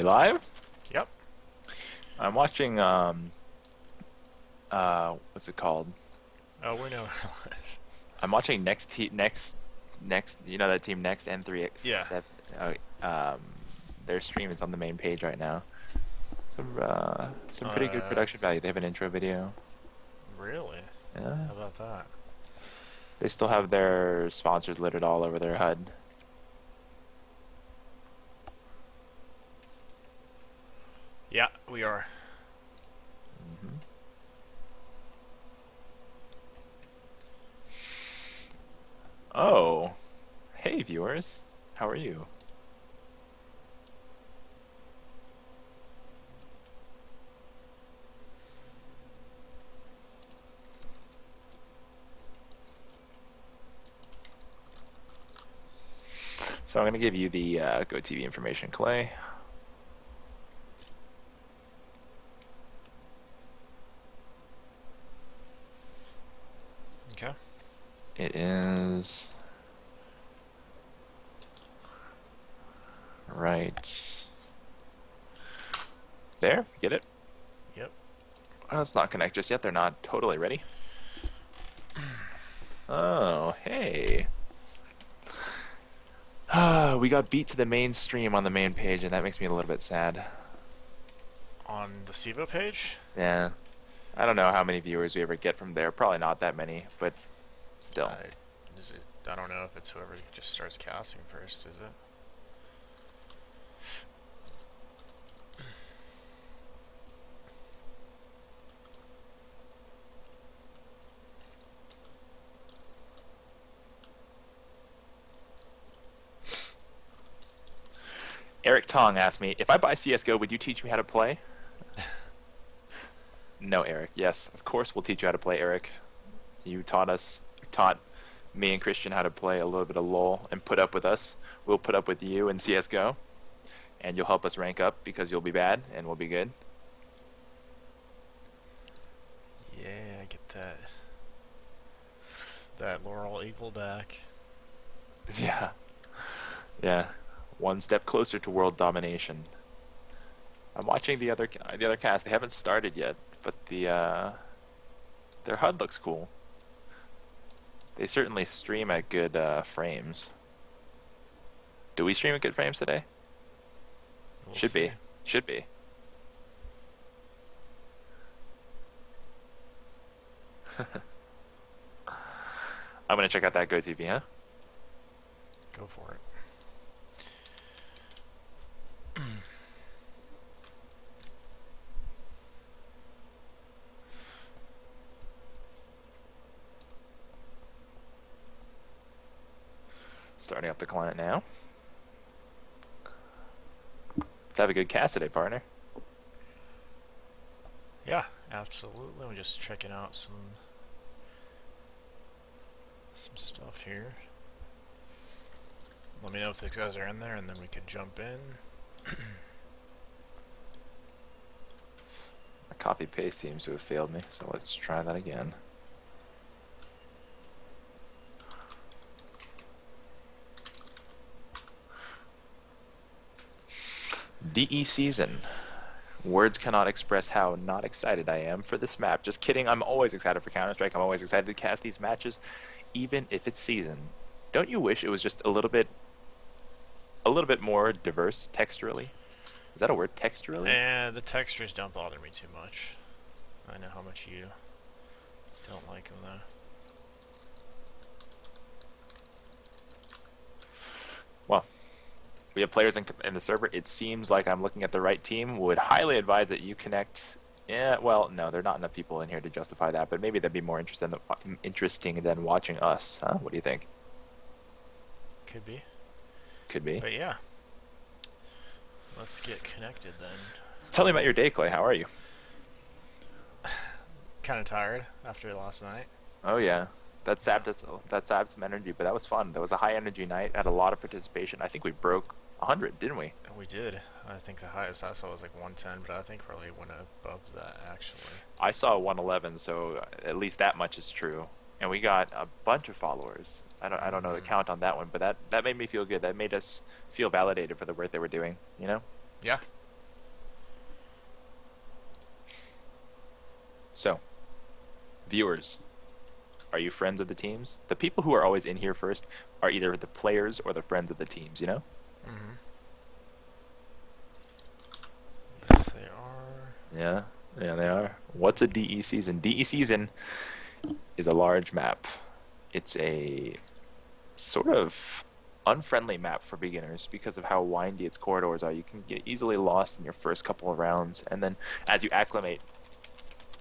live? Yep. I'm watching what's it called? Oh, we know. I'm watching next you know that team Next Yeah. N3X7 their stream is on the main page right now. Some pretty good Uh, production value. They have an intro video. really? Yeah. How about that? They still have their sponsors littered all over their HUD. Yeah, we are. hmm Oh, hey viewers. How are you? So I'm going to give you the GoTV information, Clay. Okay. It is right there. Get it? Yep. Oh, it's not connect just yet. They're not totally ready. Oh, hey. We got beat to the mainstream on the main page, and that makes me a little bit sad. On the CEVO page? Yeah. I don't know how many viewers we ever get from there. Probably not that many, but still. I, is it? I don't know if it's whoever just starts casting first, is it? Eric Tong asked me, if I buy CSGO, would you teach me how to play? No, Eric. Yes, of course we'll teach you how to play, Eric. You taught me and Christian how to play a little bit of LoL and put up with us. We'll put up with you in CSGO, and you'll help us rank up because you'll be bad and we'll be good. Yeah, I get that Laurel Eagle back. Yeah, yeah. One step closer to world domination. I'm watching the other cast. They haven't started yet, but their HUD looks cool. They certainly stream at good frames. Do we stream at good frames today? We'll Should see. be. Should be. I'm gonna check out that GoTV, huh? Go for it. Starting up the client now. Let's have a good cast today, partner. Yeah, absolutely. I'm just checking out some stuff here. Let me know if these guys are in there, and then we could jump in. The copy paste seems to have failed me, so let's try that again. DE season. Words cannot express how not excited I am for this map. Just kidding, I'm always excited for Counter-Strike. I'm always excited to cast these matches, even if it's season. Don't you wish it was just a little bit more diverse texturally? Is that a word, texturally? And the textures don't bother me too much. I know how much you don't like them though. Well, we have players in the server. It seems like I'm looking at the right team. Would highly advise that you connect. Yeah, well, no, there are not enough people in here to justify that, but maybe that'd be more interesting than watching us. Huh? What do you think? Could be. Could be. But yeah. Let's get connected then. Tell me about your day, Clay. How are you? Kind of tired after last night. Oh yeah, that sapped some energy, but that was fun. That was a high energy night. Had a lot of participation. I think we broke 100, didn't we? And we did. I think the highest I saw was like 110, but I think really went above that actually. I saw 111, so at least that much is true. And we got a bunch of followers. I don't know the count on that one, but that made me feel good. That made us feel validated for the work they were doing. You know? Yeah. So, viewers, are you friends of the teams? The people who are always in here first are either the players or the friends of the teams, you know? Mm-hmm. Yes, they are. Yeah, yeah, they are. What's a DE season? DE season is a large map. It's a sort of unfriendly map for beginners because of how windy its corridors are. You can get easily lost in your first couple of rounds, and then as you acclimate,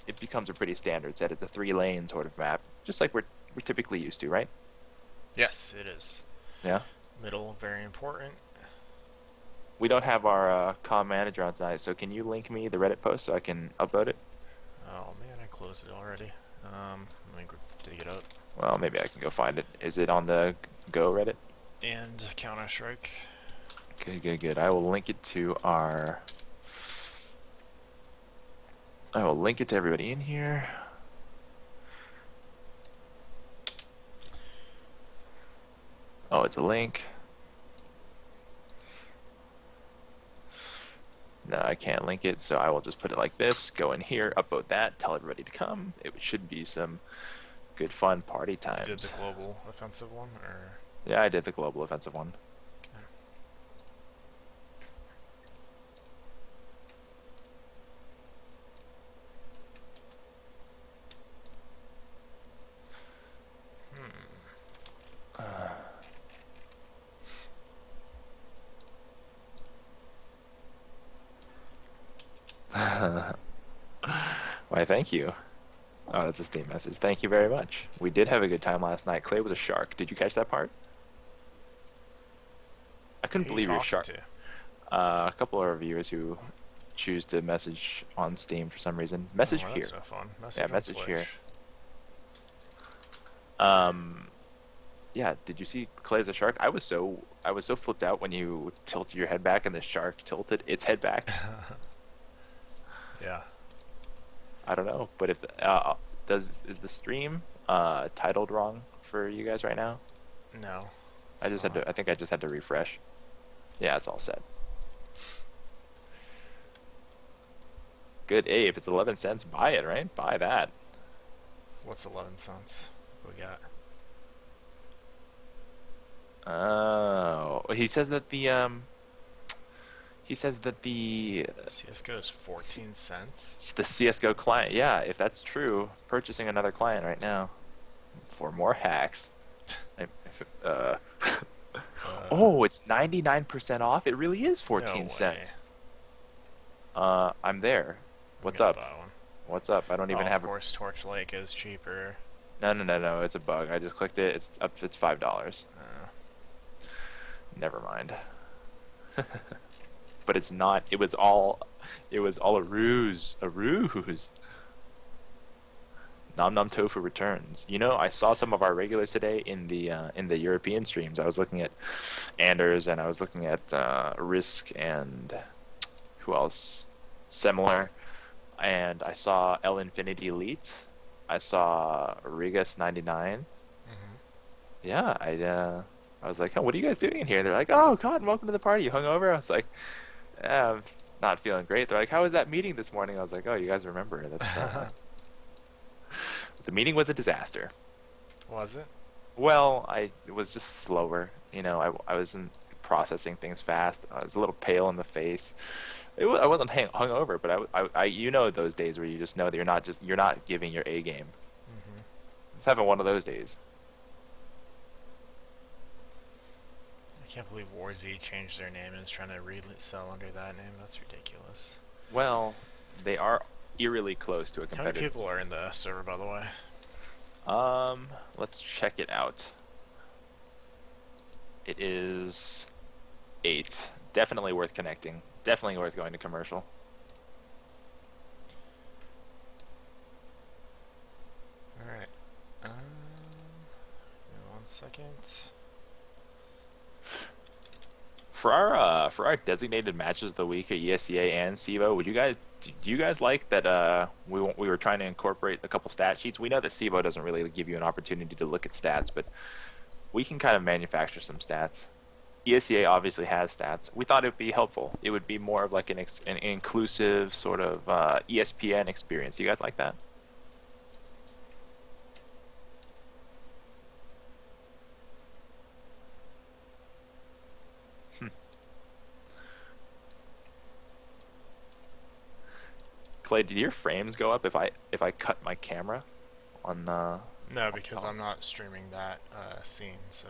it becomes a pretty standard set. It's a 3-lane sort of map, just like we're typically used to, right? Yes, it is. Yeah. Middle, very important. We don't have our comm manager on tonight, so can you link me the Reddit post so I can upload it? Oh man, I closed it already. Let me dig it up. Well, maybe I can go find it. Is it on the Go Reddit? And Counter Strike. Good, good, good. I will link it to our. I will link it to everybody in here. Oh, it's a link. No, I can't link it, so I will just put it like this. Go in here, upload that, tell everybody to come. It should be some good fun party times. You did the global offensive one, or? Yeah, I did the global offensive one. Why, thank you. Oh, that's a Steam message. Thank you very much. We did have a good time last night. Clay was a shark. Did you catch that part? I couldn't Who are you believe you're a talking shark. to? A couple of our viewers who choose to message on Steam for some reason. Oh, Message well, here. that's no fun. Message Yeah, on message Switch. here. Um, yeah. Did you see Clay as a shark? I was so flipped out when you tilted your head back and the shark tilted its head back. Yeah. I don't know, but if is the stream titled wrong for you guys right now? No. I just had to. I think I just had to refresh. Yeah, it's all set. Good. Hey, if it's 11 cents, buy it, right? Buy that. What's 11 cents? What we got? Oh, he says that the CSGO is 14 cents. it's the CS:GO client. Yeah, if that's true, purchasing another client right now for more hacks. Uh, oh, it's 99% off. It really is 14 No cents. way. I'm there. I'm What's gonna up? buy one. What's up? I don't even Of have course, Torchlight is cheaper. No, no, no, no. It's a bug. I just clicked it. It's up. It's $5. Uh, Never mind. But it's not. It was all. It was all a ruse. A ruse. Nom Nom Tofu returns. You know, I saw some of our regulars today in the European streams. I was looking at Anders and I was looking at Risk and who else? Similar. And I saw L Infinity Elite. I saw Rigas 99. mm-hmm. Yeah, I was like, oh, what are you guys doing in here? They're like, oh, God, welcome to the party. You hungover? I was like, I'm not feeling great. They're like, how was that meeting this morning? I was like, oh, you guys remember. That's The meeting was a disaster. Was it? Well, it was just slower. You know, I wasn't processing things fast. I was a little pale in the face. I wasn't hungover, but you know those days where you just know that you're not giving your A game. Mm-hmm. I was having one of those days. I can't believe WarZ changed their name and is trying to resell under that name. That's ridiculous. Well, they are eerily close to a How many competitor. people are in the server, by the way? Let's check it out. It is 8. Definitely worth connecting. Definitely worth going to commercial. Alright. Give me 1 second. For our designated matches of the week at ESCA and CEVO, do you guys like that we were trying to incorporate a couple stat sheets? We know that CEVO doesn't really give you an opportunity to look at stats, but we can kind of manufacture some stats. ESCA obviously has stats. We thought it would be helpful. It would be more of like an inclusive sort of ESPN experience. You guys like that? play, did your frames go up if I cut my camera on No, because oh, I'm not streaming that scene. So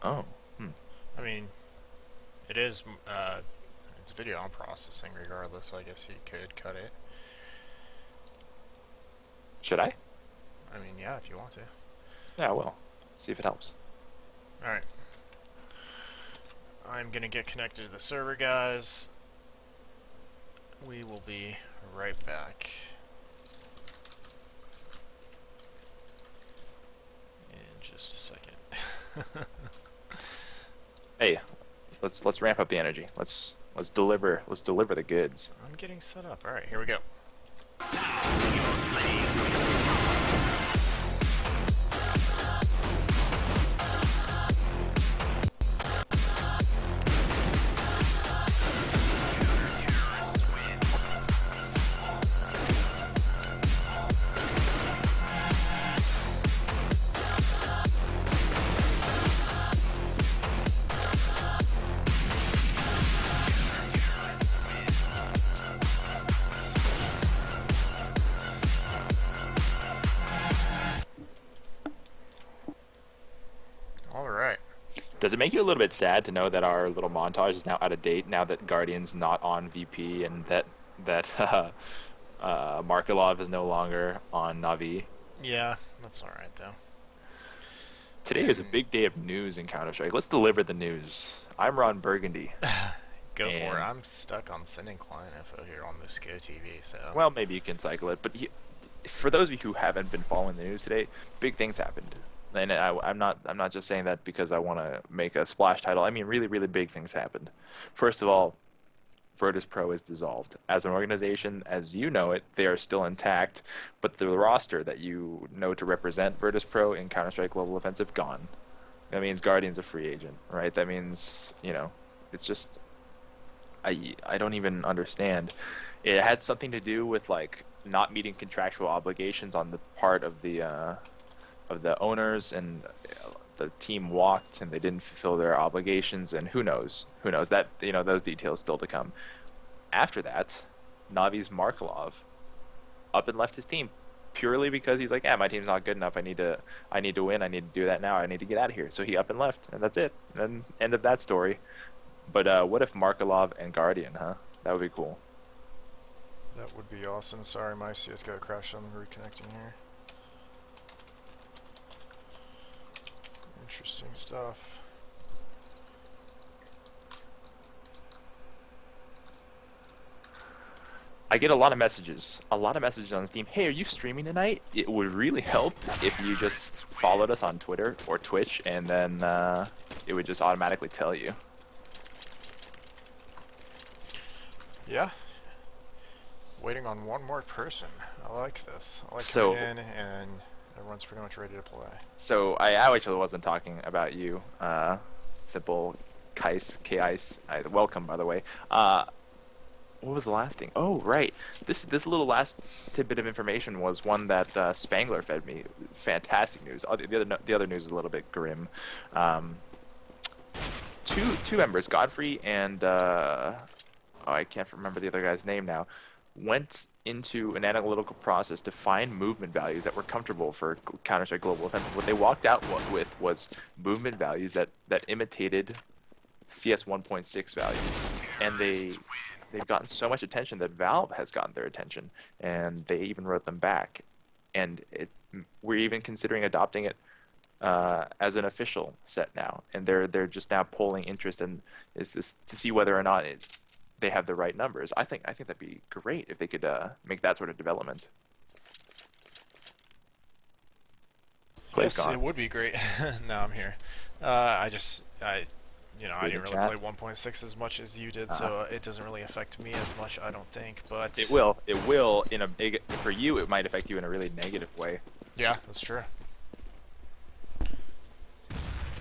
oh. Hmm. I mean, it is it's video I'm processing regardless. So I guess you could cut it. Should I? I mean, yeah, if you want to. Yeah, I will. See if it helps. All right. I'm gonna get connected to the server, guys. We will be right back in just a second. Hey, let's ramp up the energy. Let's deliver the goods. I'm getting set up. All right, here we go. All right. Does it make you a little bit sad to know that our little montage is now out of date now that Guardian's not on VP and that Markelov is no longer on Navi? Yeah, that's all right though. Today is a big day of news in Counter-Strike. Let's deliver the news. I'm Ron Burgundy. Go for it. And, I'm stuck on sending client info here on this Go TV, so. well, maybe you can cycle it, but for those of you who haven't been following the news today, big things happened. And I'm not just saying that because I want to make a splash title. I mean, really, really big things happened. First of all, Virtus Pro is dissolved. As an organization, as you know it, they are still intact, but the roster that you know to represent Virtus Pro in Counter-Strike Global Offensive gone. That means Guardian's a free agent, right? That means, it's just I don't even understand. It had something to do with like not meeting contractual obligations on the part of the owners, and the team walked and they didn't fulfill their obligations, and who knows that those details still to come. After that, Navi's Markelov up and left his team purely because he's like, yeah, my team's not good enough. I need to win. I need to do that now. I need to get out of here. So he up and left, and that's it. And end of that story. But what if Markelov and Guardian, huh? That would be cool. That would be awesome. Sorry, my CSGO crashed. I'm reconnecting here. Interesting stuff. I get a lot of messages on Steam. Hey, are you streaming tonight? It would really help if you just followed us on Twitter or Twitch, and then it would just automatically tell you. Yeah. Waiting on one more person. I like this. I like So- coming in and everyone's pretty much ready to play. So I actually wasn't talking about you, Simple Kais, K-Ice. Welcome, by the way. What was the last thing? Oh, right. This little last tidbit of information was one that Spangler fed me. Fantastic news. The other news is a little bit grim. Two members, Godfrey and I can't remember the other guy's name now, went into an analytical process to find movement values that were comfortable for Counter-Strike Global Offensive. What they walked out with was movement values that imitated CS 1.6 values, and they've gotten so much attention that Valve has gotten their attention, and they even wrote them back. And we're even considering adopting it as an official set now, and they're just now polling interest in is to see whether or not they have the right numbers. I think that'd be great if they could make that sort of development. Clay's Yes, gone. it would be great. No, I'm here. I didn't really chat? play 1.6 as much as you did, so it doesn't really affect me as much, I don't think. But It will in a big, for you. It might affect you in a really negative way. yeah, that's true.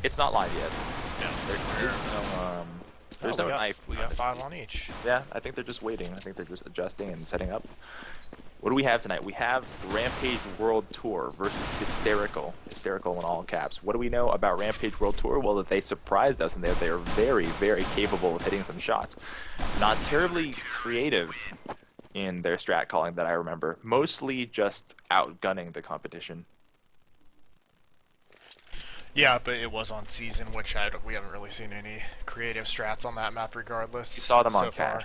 It's not live yet. Yeah, There is no there's no knife. We got 5 on each. Yeah, I think they're just waiting. I think they're just adjusting and setting up. What do we have tonight? We have Rampage World Tour versus HYSTERICAL. HYSTERICAL in all caps. What do we know about Rampage World Tour? Well, that they surprised us and that they are very, very capable of hitting some shots. Not terribly creative in their strat calling that I remember. Mostly just outgunning the competition. Yeah, but it was on season, which we haven't really seen any creative strats on that map, You regardless, saw them on so far.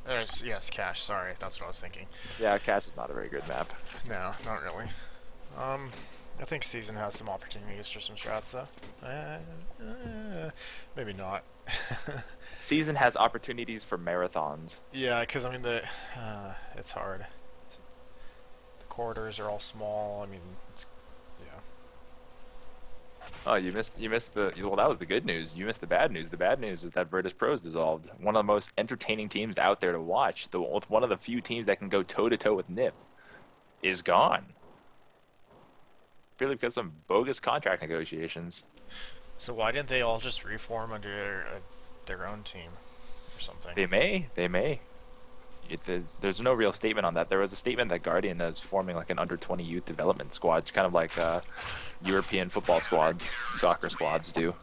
Cache. Yes, Cache. Sorry, that's what I was thinking. Yeah, Cache is not a very good map. No, not really. Um, I think season has some opportunities for some strats, though. Maybe not. Season has opportunities for marathons. Yeah, because I mean it's hard. The corridors are all small. I mean, yeah. Oh, you missed the well. That was the good news. You missed the bad news. The bad news is that Virtus Pro's dissolved. One of the most entertaining teams out there to watch. One of the few teams that can go toe to toe with NIP is gone. Purely because of some bogus contract negotiations. So why didn't they all just reform under their own team or something? They may. There's no real statement on that. There was a statement that Guardian is forming like an under 20 youth development squad, kind of like European football squads, soccer squads do.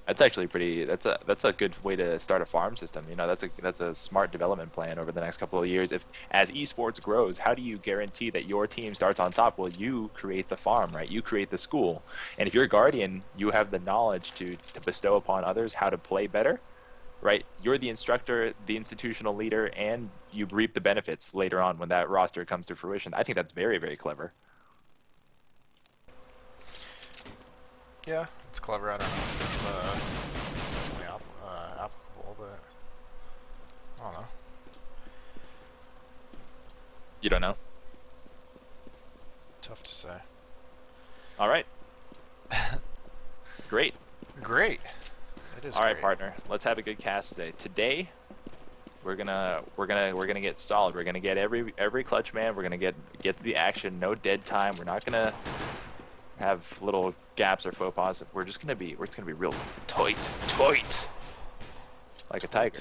That's actually pretty. That's a good way to start a farm system. You know, that's a smart development plan over the next couple of years. If as esports grows, how do you guarantee that your team starts on top? Well, you create the farm, right? You create the school, and if you're Guardian, you have the knowledge to bestow upon others how to play better, right? You're the instructor, the institutional leader, and you reap the benefits later on when that roster comes to fruition. I think that's very, very clever. Yeah, it's clever. I don't know if it's definitely applicable, but I don't know. You don't know? Tough to say. All right. Great. Great. It is. All right, great. partner. Let's have a good cast today. Today, we're gonna get solid. We're gonna get every clutch man. We're gonna get the action. No dead time. We're not gonna have little gaps or faux pas. We're just gonna be real tight, like a tiger.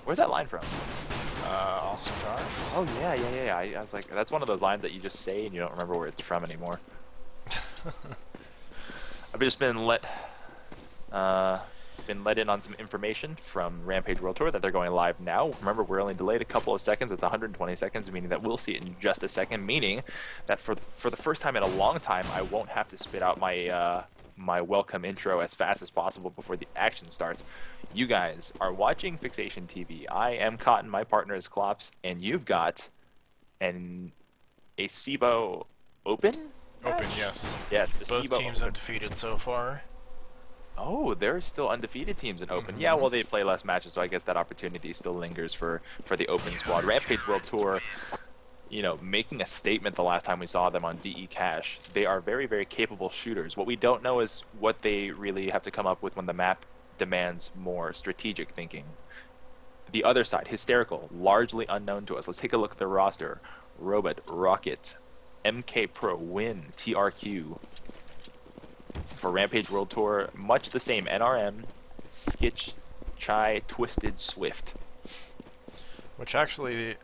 Where's that line from? Austin Jars. Oh yeah. I was like, that's one of those lines that you just say and you don't remember where it's from anymore. I've just been let in on some information from Rampage World Tour that they're going live now. Remember, we're only delayed a couple of seconds. It's 120 seconds, meaning that we'll see it in just a second, meaning that for the first time in a long time, I won't have to spit out my welcome intro as fast as possible before the action starts. You guys are watching Fixation TV. I am Cotton, my partner is Klops, and you've got a CEVO Open? Open, yes. Yeah, it's the Both CEVO teams Open. undefeated so far. Oh, there's still undefeated teams in Open. Yeah, well, they play less matches, so I guess that opportunity still lingers for the Open squad. Rampage World Tour, you know, making a statement the last time we saw them on DE Cash. They are very, very capable shooters. What we don't know is what they really have to come up with when the map demands more strategic thinking. The other side, Hysterical, largely unknown to us. Let's take a look at the roster. Robot, Rocket, MK Pro, Win, TRQ. For Rampage World Tour, much the same. NRM, Skitch, Chai, Twisted, Swift. Which actually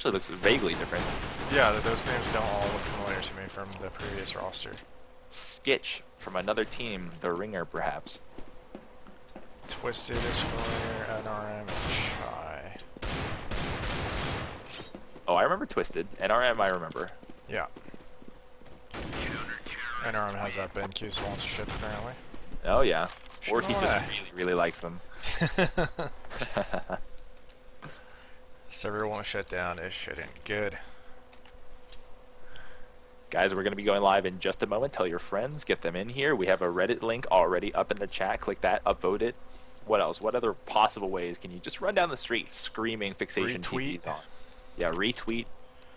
looks vaguely different. yeah, those names don't all look familiar to me from the previous roster. Skitch from another team, the Ringer, perhaps. Twisted is familiar, NRM, and Chai. Oh, I remember Twisted. NRM, I remember. Yeah. NRM has that BenQ sponsorship, apparently. Oh, yeah. Or he Sure. just really, really likes them. Server won't shut down. It shouldn't. Good. Guys, we're going to be going live in just a moment. Tell your friends. Get them in here. We have a Reddit link already up in the chat. Click that. Upvote it. What else? What other possible ways can you just run down the street screaming Fixation Retweet. TVs on? Yeah, retweet.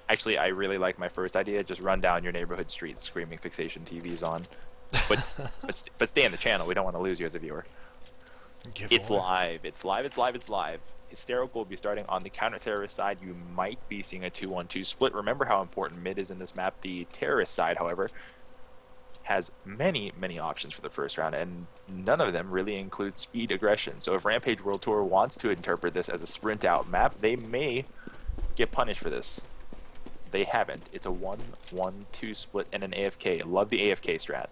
Actually, I really like my first idea. Just run down your neighborhood streets screaming Fixation TVs on. But stay in the channel. We don't want to lose you as a viewer. It's live. It's live. Hysterical will be starting on the counter-terrorist side. You might be seeing a 2-1-2 split. Remember how important mid is in this map. The terrorist side, however, has many, many options for the first round, and none of them really include speed aggression. So if Rampage World Tour wants to interpret this as a sprint-out map, they may get punished for this. They haven't. It's a 1-1-2 split and an AFK. Love the AFK strat.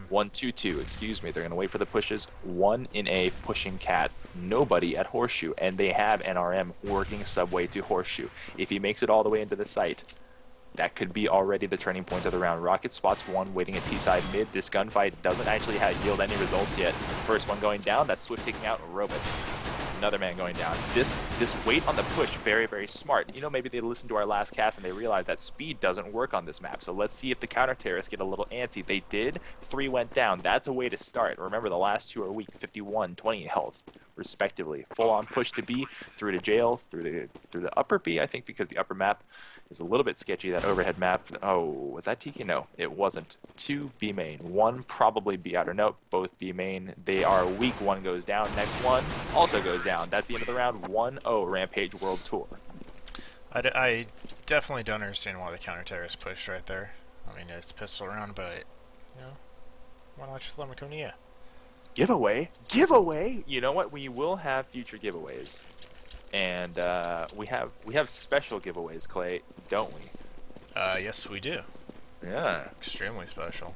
1-2-2, excuse me. They're going to wait for the pushes. 1 in A, pushing cat. Nobody at Horseshoe. And they have NRM working subway to Horseshoe. If he makes it all the way into the site, that could be already the turning point of the round. Rocket spots 1, waiting at T-side mid. This gunfight doesn't actually yield any results yet. First one going down, that's Swift taking out Robot. Another man going down. This wait on the push, very, very smart. You know, maybe they listened to our last cast and they realized that speed doesn't work on this map. So let's see if the counter-terrorists get a little antsy. They did. 3 went down. That's a way to start. Remember, the last 2 are weak. 51, 20 health, respectively. Full-on push to B, through to jail, through the upper B, I think, because the upper map is a little bit sketchy, that overhead map. Oh, was that TK? No, it wasn't. 2 B main, 1 probably B outer. Nope, both B main. They are weak. 1 goes down. Next one also goes down. That's the end of the round. 1-0 Rampage World Tour. I definitely don't understand why the counter-terrorist pushed right there. I mean, it's a pistol round, but, you know, why not just let them come to you? Giveaway? Giveaway? You know what? We will have future giveaways. And we have special giveaways, Clay, don't we? Yes, we do. Yeah. Extremely special.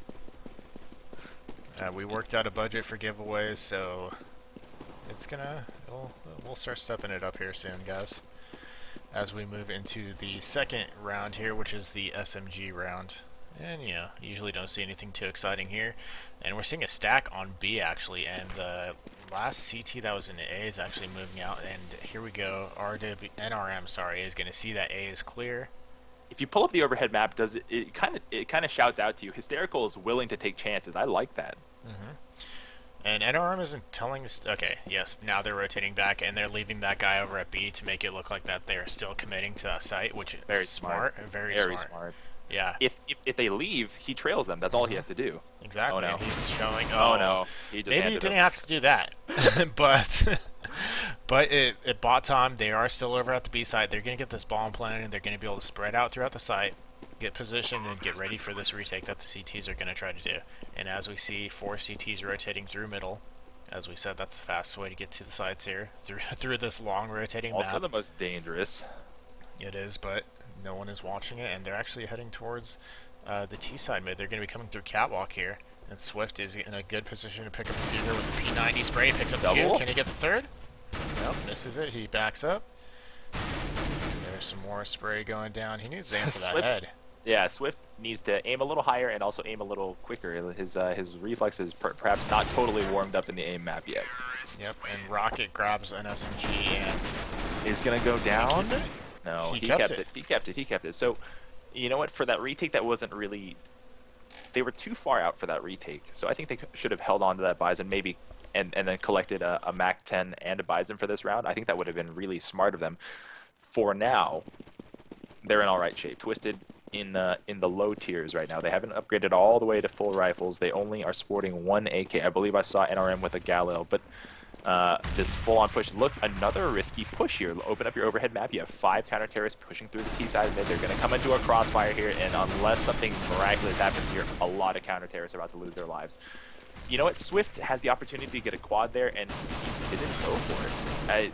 We worked out a budget for giveaways, so it's we'll start stepping it up here soon, guys. As we move into the second round here, which is the SMG round. And, you know, usually don't see anything too exciting here. And we're seeing a stack on B, actually, and the last CT that was in A is actually moving out, and here we go. NRM, sorry, is going to see that A is clear. If you pull up the overhead map, it kind of shouts out to you. Hysterical is willing to take chances. I like that. And NRM isn't telling us. Okay, yes, now they're rotating back and they're leaving that guy over at B to make it look like that they're still committing to that site, which is very smart. Very smart. Yeah. If they leave, he trails them. That's all he has to do. Exactly. Oh no. And he's showing. Oh no. He just maybe he didn't have to do that, but it bought time. They are still over at the B site. They're going to get this bomb planted, and they're going to be able to spread out throughout the site, get positioned, and get ready for this retake that the CTs are going to try to do. And as we see 4 CTs rotating through middle, as we said, that's the fastest way to get to the sites here through this long rotating map. Also the most dangerous. It is, but no one is watching it, and they're actually heading towards the T side mid. They're going to be coming through catwalk here, and Swift is in a good position to pick up the feeder with the P90 spray. Picks up the 2. Can he get the 3rd? Nope, misses it. He backs up. There's some more spray going down. He needs to aim for that head. Yeah, Swift needs to aim a little higher and also aim a little quicker. His reflexes perhaps not totally warmed up in the aim map yet. Yep, and Rocket grabs an SMG and is gonna go down. No, he kept it. He kept it. So, you know what? For that retake, that wasn't really. They were too far out for that retake. So I think they should have held on to that Bison maybe, and then collected a Mac 10 and a Bison for this round. I think that would have been really smart of them. For now, they're in all right shape. Twisted in the low tiers right now. They haven't upgraded all the way to full rifles. They only are sporting 1 AK. I believe I saw NRM with a Galil, but this full-on push. Look, another risky push here. Open up your overhead map. You have 5 counter-terrorists pushing through the T-side mid. They're going to come into a crossfire here, and unless something miraculous happens here, a lot of counter-terrorists are about to lose their lives. You know what? Swift has the opportunity to get a quad there, and he didn't go for it.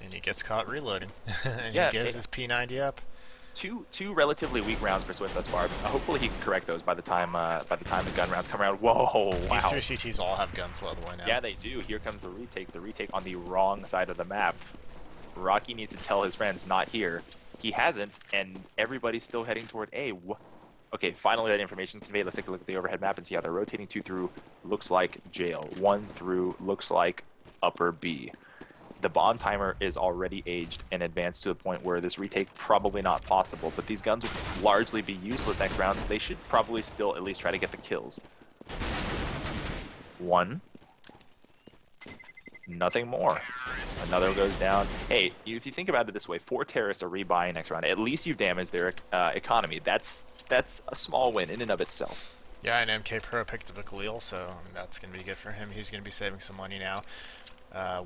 And he gets caught reloading. And yeah, he gives his P90 up. Two relatively weak rounds for Swift thus far. Hopefully he can correct those by the time the gun rounds come around. Whoa! Wow. These 3 CTs all have guns, by the way, now. Yeah, they do. Here comes the retake. The retake on the wrong side of the map. Rocky needs to tell his friends, not here. He hasn't, and everybody's still heading toward A. Okay, finally that information is conveyed. Let's take a look at the overhead map and see how they're rotating. 2 through looks like jail. 1 through looks like upper B. The bomb timer is already aged and advanced to the point where this retake probably not possible, but these guns would largely be useless next round, so they should probably still at least try to get the kills. 1. Nothing more. Another goes down. Hey, if you think about it this way, 4 terrorists are rebuying next round. At least you've damaged their economy. That's a small win in and of itself. Yeah, and MK Pro picked up a Galil, so I mean, that's going to be good for him. He's going to be saving some money now.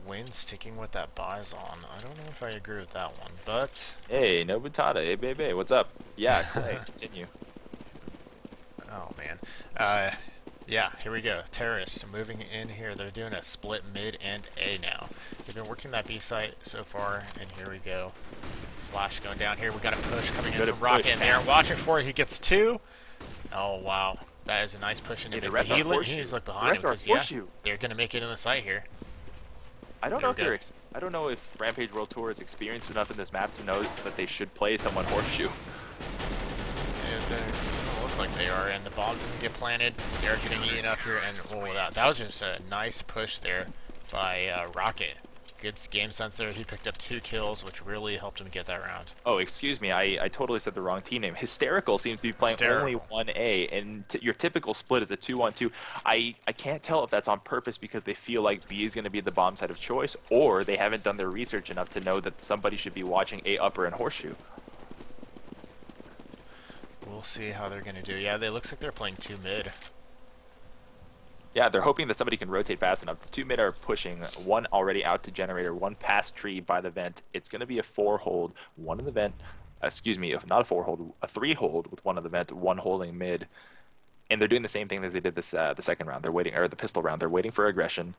Win sticking with that Bison. I don't know if I agree with that one, but... Hey, Nobutada. Hey, baby. What's up? Yeah, Clay, continue. Oh, man. Yeah, here we go. Terrorists moving in here. They're doing a split mid and A now. They've been working that B site so far, and here we go. Flash going down here. We got a push coming in from Rocket in there. Watch it for it. He gets 2. Oh, wow. That is a nice push into Hey, the mid. rest are He's horseshoe. like The behind him rest are because yeah, horseshoe. they're gonna make it in the site here. I don't There know we if go. I don't know if Rampage World Tour is experienced enough in this map to know that they should play someone horseshoe. It doesn't look like they are, and the bomb doesn't get planted. They're getting eaten up here, and oh, that was just a nice push there by Rocket. Good game sense there. He picked up 2 kills, which really helped him get that round. Oh, excuse me. I totally said the wrong team name. Hysterical seems to be playing only 1A, and your typical split is a 2-1-2. I can't tell if that's on purpose because they feel like B is going to be the bomb side of choice, or they haven't done their research enough to know that somebody should be watching A upper and horseshoe. We'll see how they're going to do. Yeah, they looks like they're playing 2 mid. Yeah, they're hoping that somebody can rotate fast enough. The 2 mid are pushing, 1 already out to generator, 1 past tree by the vent. It's going to be a 4-hold, 1 in the vent. Excuse me, if not a 4-hold, a 3-hold with 1 in the vent, 1 holding mid. And they're doing the same thing as they did this the second round. They're waiting, or the pistol round. They're waiting for aggression.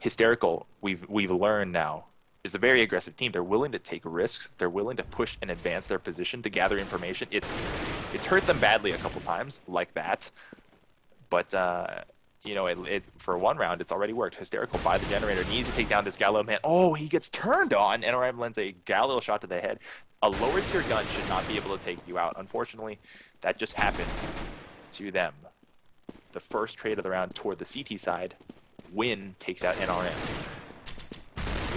Hysterical, we've learned now, is a very aggressive team. They're willing to take risks. They're willing to push and advance their position to gather information. It's hurt them badly a couple times, like that. But you know, for 1 round, it's already worked. Hysterical by the generator needs to take down this Gallo man. Oh, he gets turned on. NRM lands a Gallo shot to the head. A lower tier gun should not be able to take you out. Unfortunately, that just happened to them. The first trade of the round toward the CT side. Win takes out NRM.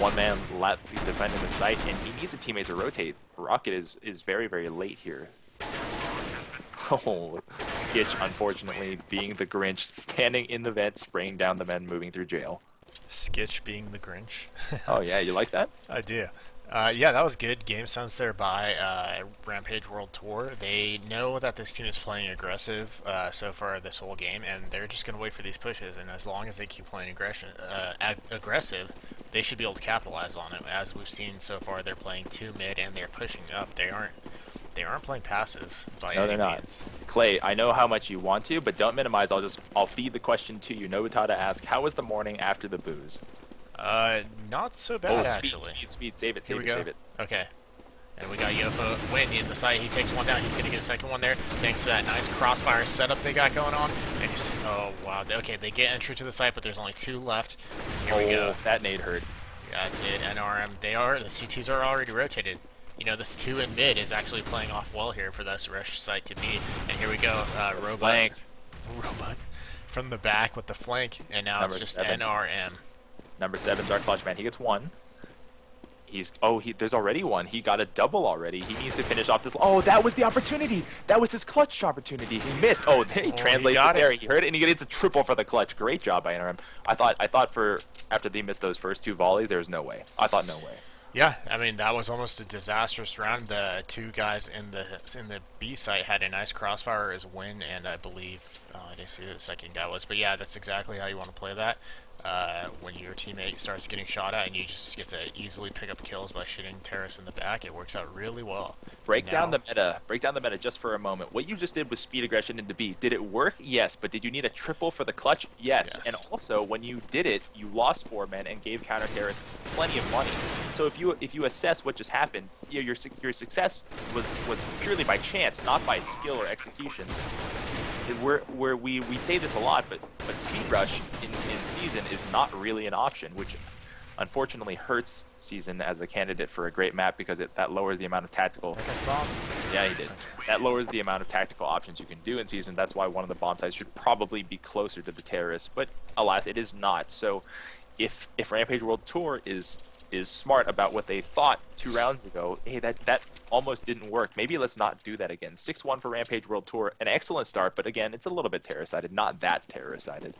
1 man left defending the site, and he needs a teammate to rotate. Rocket is very, very late here. Oh, Skitch, unfortunately, being the Grinch, standing in the vent, spraying down the men moving through jail. Skitch being the Grinch. Oh, yeah, you like that? I do. Yeah, that was good game sense there by Rampage World Tour. They know that this team is playing aggressive so far this whole game, and they're just going to wait for these pushes. And as long as they keep playing aggressive, they should be able to capitalize on it. As we've seen so far, they're playing 2 mid and they're pushing up. They aren't playing passive by any means. No, they're not. Clay, I know how much you want to, but don't minimize. I'll feed the question to you. Nobutada asks, how was the morning after the booze? Not so bad actually. Speed, save it. Okay. And we got Yofo Win in the site. He takes 1 down. He's gonna get a second one there, thanks to that nice crossfire setup they got going on. And oh wow. Okay, they get entry to the site, but there's only 2 left. Here we go. That nade hurt. Yeah, it did. NRM. The CTs are already rotated. You know, this 2 in mid is actually playing off well here for this rush site to be. And here we go, Robot from the back with the flank, and now it's just 7. NRM. Number 7's our clutch man. He gets 1. There's already 1. He got a double already. He needs to finish off this. Oh, that was the opportunity. That was his clutch opportunity. He missed. Oh, he translates it there. He heard it, and he gets a triple for the clutch. Great job by NRM. I thought for after they missed those first 2 volleys, there was no way. I thought no way. Yeah, I mean that was almost a disastrous round. The 2 guys in the B site had a nice crossfire as Win, and I believe I didn't see who the second guy was, but yeah, that's exactly how you want to play that. When your teammate starts getting shot at and you just get to easily pick up kills by shooting terrorists in the back, it works out really well. Break down the meta just for a moment. What you just did was speed aggression into B. Did it work? Yes, but did you need a triple for the clutch? Yes. And also, when you did it, you lost 4 men and gave counter terrorists plenty of money. So if you assess what just happened, your success was purely by chance, not by skill or execution. We say this a lot, but speed rush in Season is not really an option, which unfortunately hurts Season as a candidate for a great map because that lowers the amount of tactical. Yeah, he did. That lowers the amount of tactical options you can do in Season. That's why one of the bomb sites should probably be closer to the terrorists, but alas, it is not. So if Rampage World Tour is smart about what they thought 2 rounds ago, hey, that almost didn't work. Maybe let's not do that again. 6-1 for Rampage World Tour, an excellent start, but again, it's a little bit terror-sided, not that terror-sided.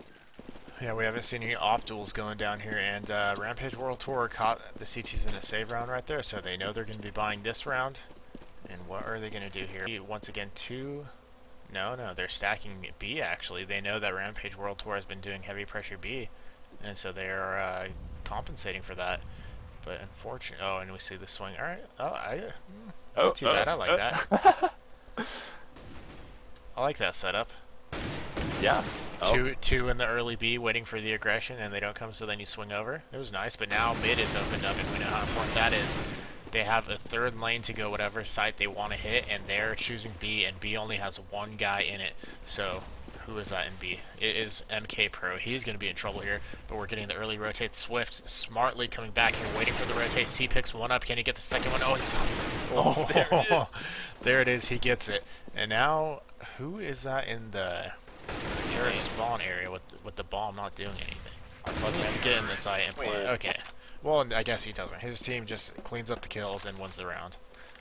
Yeah, we haven't seen any op duels going down here, and Rampage World Tour caught the CTs in a save round right there, so they know they're going to be buying this round. And what are they going to do here? Once again, 2... No, they're stacking B, actually. They know that Rampage World Tour has been doing heavy pressure B, and so they're compensating for that. But unfortunately, and we see the swing. All right. Not too bad. I like that. I like that setup. Yeah. Two in the early B, waiting for the aggression, and they don't come, so then you swing over. It was nice, but now mid is opened up, and we know how important that is. They have a 3rd lane to go whatever site they want to hit, and they're choosing B, and B only has 1 guy in it. So who is that in B? It is MK Pro. He's going to be in trouble here, but we're getting the early rotate. Swift smartly coming back here, waiting for the rotate. C picks one up. Can he get the second one? Oh, he's... Oh, there it is. There it is. He gets it. And now, who is that in the terrorist spawn area with the bomb not doing anything? He needs to get in the site and play. Okay. Well, I guess he doesn't. His team just cleans up the kills and wins the round.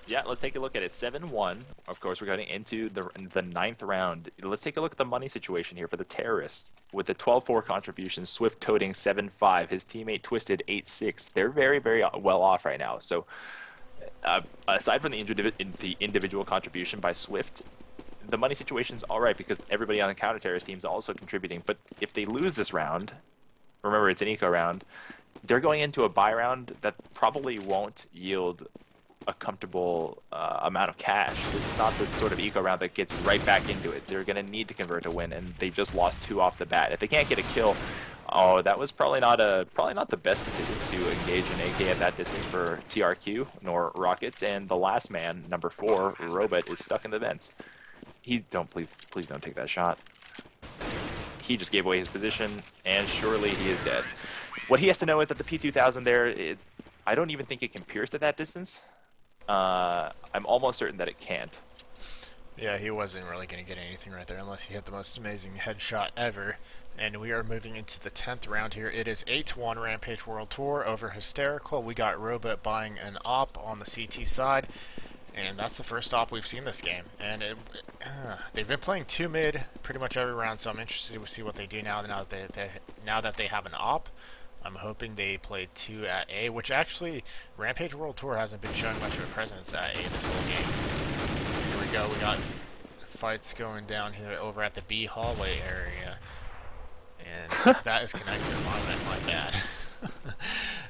Yeah, let's take a look at it. 7-1. Of course, we're going into the ninth round. Let's take a look at the money situation here for the terrorists. With the 12-4 contribution, Swift toting 7-5. His teammate Twisted 8-6. They're very, very well off right now. So, aside from the individual contribution by Swift, the money situation's all right because everybody on the counter-terrorist team is also contributing. But if they lose this round, remember it's an eco round, they're going into a buy round that probably won't yield a comfortable amount of cash. This is not the sort of eco round that gets right back into it. They're going to need to convert to win, and they just lost 2 off the bat. If they can't get a kill, oh, that was probably not the best decision to engage an AK at that distance for TRQ nor Rockets. And the last man, number 4, Robot, is stuck in the vents. Please don't take that shot. He just gave away his position, and surely he is dead. What he has to know is that the P2000 there, I don't even think it can pierce at that distance. I'm almost certain that it can't. Yeah, he wasn't really going to get anything right there unless he hit the most amazing headshot ever. And we are moving into the 10th round here. It is 8-1 Rampage World Tour over Hysterical. We got Robot buying an op on the CT side. And that's the first op we've seen this game. And they've been playing 2 mid pretty much every round, so I'm interested to see what they do now that they have an op. I'm hoping they play 2 at A, which actually, Rampage World Tour hasn't been showing much of a presence at A this whole game. Here we go, we got fights going down here over at the B hallway area. And that is connected, my bad.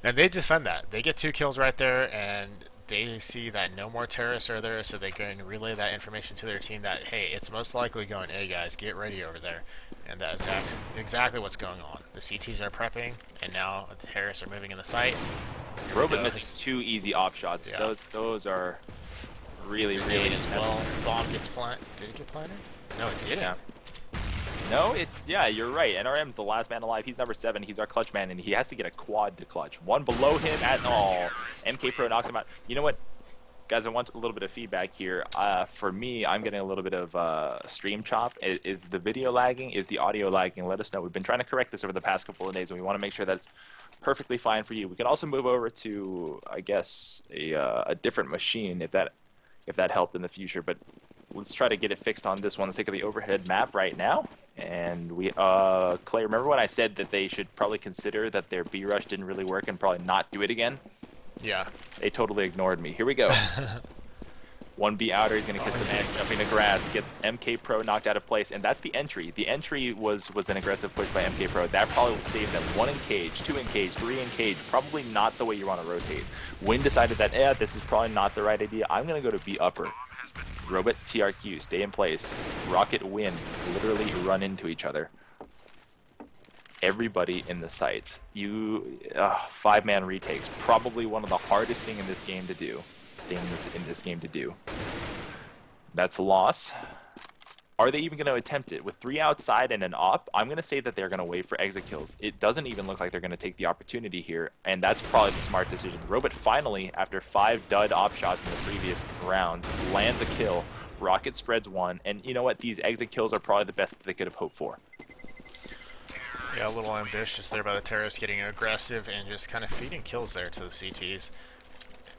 And they defend that. They get 2 kills right there, and they see that no more terrorists are there, so they can relay that information to their team that, hey, it's most likely going A, guys, get ready over there. And that is exactly what's going on. The CTs are prepping, and now the terrorists are moving in the site. Robot missing 2 easy op shots. Yeah. Those are really as well. Bomb gets planted. Did it get planted? No, it didn't. Yeah. No, yeah, you're right. NRM's the last man alive. He's number 7. He's our clutch man, and he has to get a quad to clutch. One below him at all. MK Pro knocks him out. You know what? Guys, I want a little bit of feedback here. For me, I'm getting a little bit of stream chop. Is the video lagging? Is the audio lagging? Let us know. We've been trying to correct this over the past couple of days, and we want to make sure that it's perfectly fine for you. We can also move over to, I guess, a different machine if that helped in the future. But let's try to get it fixed on this one. Let's take the overhead map right now. And we, Clay, remember when I said that they should probably consider that their B rush didn't really work and probably not do it again? Yeah. They totally ignored me. Here we go. 1B outer, he's going to kiss the man, jumping the grass, gets MK Pro knocked out of place, and that's the entry. The entry was an aggressive push by MK Pro. That probably will save them. 1 in cage, 2 in cage, 3 in cage. Probably not the way you want to rotate. Win decided that, this is probably not the right idea. I'm going to go to B upper. Robot, TRQ, stay in place. Rocket, Win, literally run into each other. Everybody in the sites. 5-man retakes. Probably one of the hardest things in this game to do. That's a loss. Are they even going to attempt it? With 3 outside and an op, I'm going to say that they're going to wait for exit kills. It doesn't even look like they're going to take the opportunity here, and that's probably the smart decision. Robot finally, after 5 dud op shots in the previous rounds, lands a kill. Rocket spreads 1, and you know what? These exit kills are probably the best that they could have hoped for. Yeah, a little ambitious there by the terrorists, getting aggressive and just kind of feeding kills there to the CTs.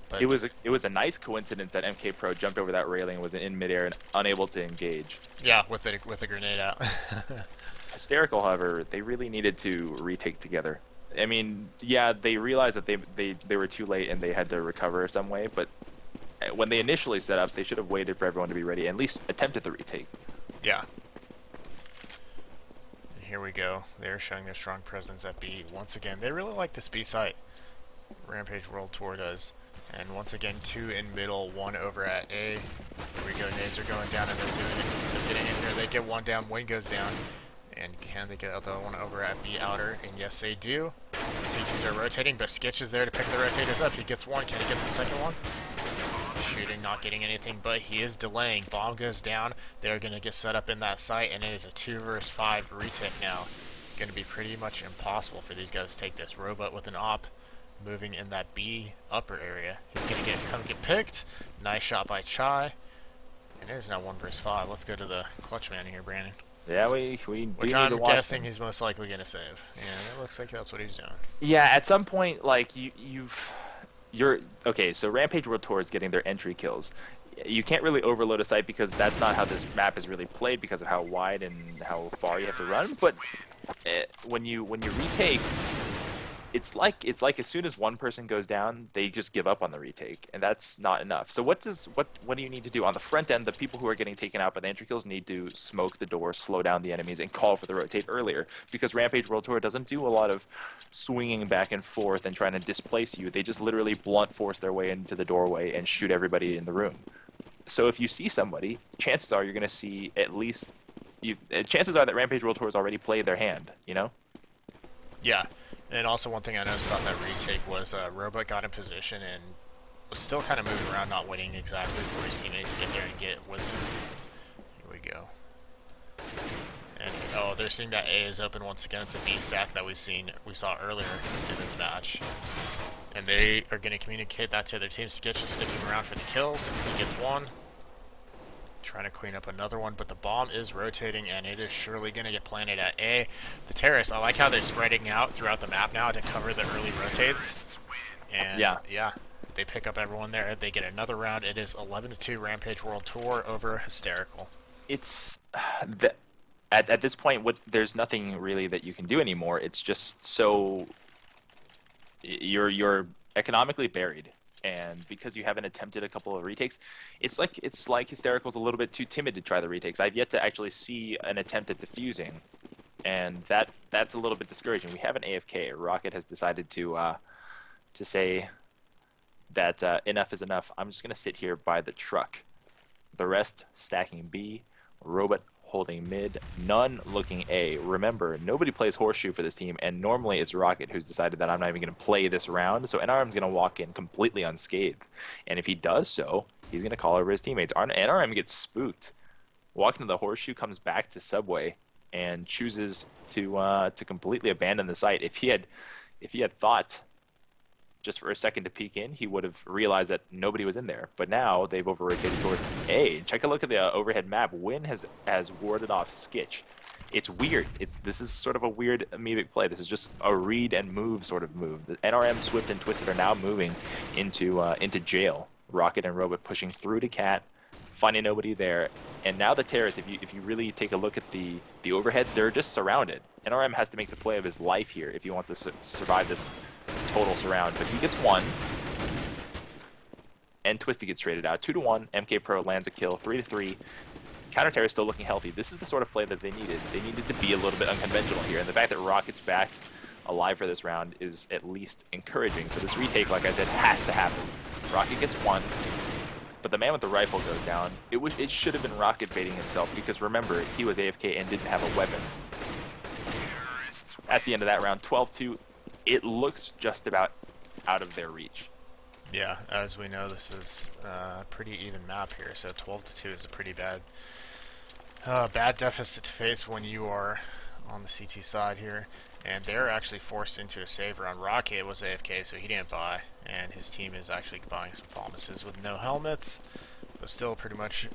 But it was a nice coincidence that MK Pro jumped over that railing and was in midair and unable to engage. Yeah, with the grenade out. Hysterical, however, they really needed to retake together. I mean, yeah, they realized that they were too late and they had to recover some way, but when they initially set up, they should have waited for everyone to be ready and at least attempted the retake. Yeah. And here we go. They're showing their strong presence at B. Once again, they really like this B site. Rampage World Tour does. And once again, 2 in middle, 1 over at A. Here we go, nades are going down and they're doing it. They're getting in here, they get 1 down, Win goes down. And can they get the one over at B outer? And yes, they do. CTs are rotating, but Skitch is there to pick the rotators up. He gets 1, can he get the second one? Shooting, not getting anything, but he is delaying. Bomb goes down. They're going to get set up in that site, and it is a 2 versus 5 retake now. Going to be pretty much impossible for these guys to take this. Robot with an op moving in that B upper area. He's going to come get picked. Nice shot by Chai. And it is now 1 versus 5. Let's go to the clutch man here, Brandon. Yeah, we do Which need I'm to watch guessing them. he's most likely going to save. Yeah, it looks like that's what he's doing. Yeah, at some point, like you're okay. So Rampage World Tour is getting their entry kills. You can't really overload a site because that's not how this map is really played because of how wide and how far you have to run. But when you retake, it's like as soon as one person goes down, they just give up on the retake, and that's not enough. So what do you need to do on the front end? The people who are getting taken out by the entry kills need to smoke the door, slow down the enemies, and call for the rotate earlier, because Rampage World Tour doesn't do a lot of swinging back and forth and trying to displace you. They just literally blunt force their way into the doorway and shoot everybody in the room. So if you see somebody, chances are you're going to see at least chances are that Rampage World Tour has already played their hand, you know? Yeah. And also one thing I noticed about that retake was Robot got in position and was still kind of moving around, not waiting exactly for his teammates to get there and get with him. Here we go. And oh, they're seeing that A is open once again. It's a B stack that we saw earlier in this match. And they are going to communicate that to their team. Skitch is sticking around for the kills. He gets one. Trying to clean up another one, but the bomb is rotating, and it is surely going to get planted at A. The terrace, I like how they're spreading out throughout the map now to cover the early rotates. And yeah, they pick up everyone there. They get another round. It is 11-2 Rampage World Tour over Hysterical. It's at this point, there's nothing really that you can do anymore. It's just so you're economically buried. And because you haven't attempted a couple of retakes, it's like Hysterical's a little bit too timid to try the retakes. I've yet to actually see an attempt at defusing, and that's a little bit discouraging. We have an AFK. Rocket has decided to say that enough is enough. I'm just gonna sit here by the truck. The rest stacking B. Robot holding mid, none looking A. Remember, nobody plays horseshoe for this team, and normally it's Rocket who's decided that I'm not even going to play this round, so NRM's going to walk in completely unscathed. And if he does so, he's going to call over his teammates. NRM gets spooked. Walking to the horseshoe, comes back to Subway, and chooses to completely abandon the site. If he had thought just for a second to peek in, he would have realized that nobody was in there. But now they've over-rotated towards A. Check a look at the overhead map. Win has warded off Skitch. It's weird. This is sort of a weird amoebic play. This is just a read and move sort of move. The NRM, Swift, and Twisted are now moving into jail. Rocket and Robot pushing through to Cat, finding nobody there. And now the terrace, if you really take a look at the overhead, they're just surrounded. NRM has to make the play of his life here if he wants to survive this total surround, but he gets one, and Twisty gets traded out. 2-1, MK Pro lands a kill, 3-3. Counter Terror is still looking healthy. This is the sort of play that they needed. They needed to be a little bit unconventional here, and the fact that Rocket's back alive for this round is at least encouraging. So this retake, like I said, has to happen. Rocket gets one, but the man with the rifle goes down. It should have been Rocket baiting himself, because remember, he was AFK and didn't have a weapon. That's the end of that round. 12-2. It looks just about out of their reach. Yeah, as we know, this is a pretty even map here, so 12-2 is a pretty bad deficit to face when you are on the CT side here. And they're actually forced into a save round. Rocket was AFK, so he didn't buy, and his team is actually buying some Falmuses with no helmets, but still pretty much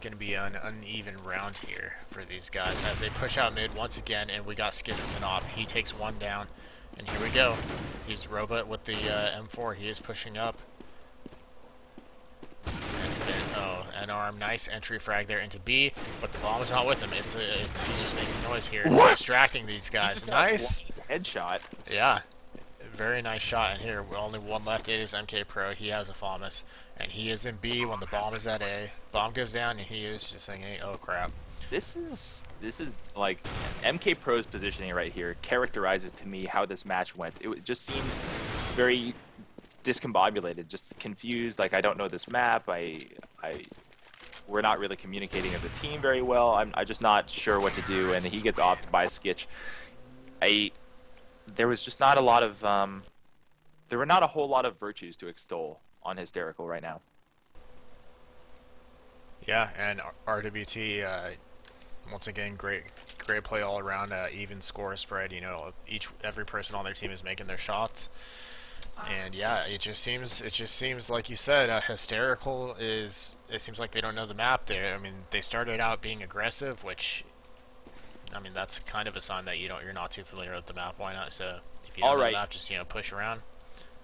going to be an uneven round here for these guys as they push out mid once again, and we got Skitch with an op. He takes one down. And here we go. He's Robot with the M4. He is pushing up. And then, oh, NRM, nice entry frag there into B, but the bomb is not with him. He's just making noise here, distracting these guys. Nice headshot. Yeah, very nice shot. And here, only one left. It is MK Pro. He has a FAMAS, and he is in B when the bomb is at A. Bomb goes down, and he is just saying, "Oh crap." This is like MK Pro's positioning right here characterizes to me how this match went. It just seemed very discombobulated, just confused. Like, I don't know this map. We're not really communicating as a team very well. I'm just not sure what to do. And he gets offed by Skitch. There was just not a lot of there were not a whole lot of virtues to extol on Hysterical right now. Yeah, and RWT, once again, great play all around. Even score spread. You know, every person on their team is making their shots. And yeah, it just seems like you said, hysterical is. It seems like they don't know the map there. I mean, they started out being aggressive, which, I mean, that's kind of a sign that you're not too familiar with the map. Why not? So if you All don't know the right. map, just push around.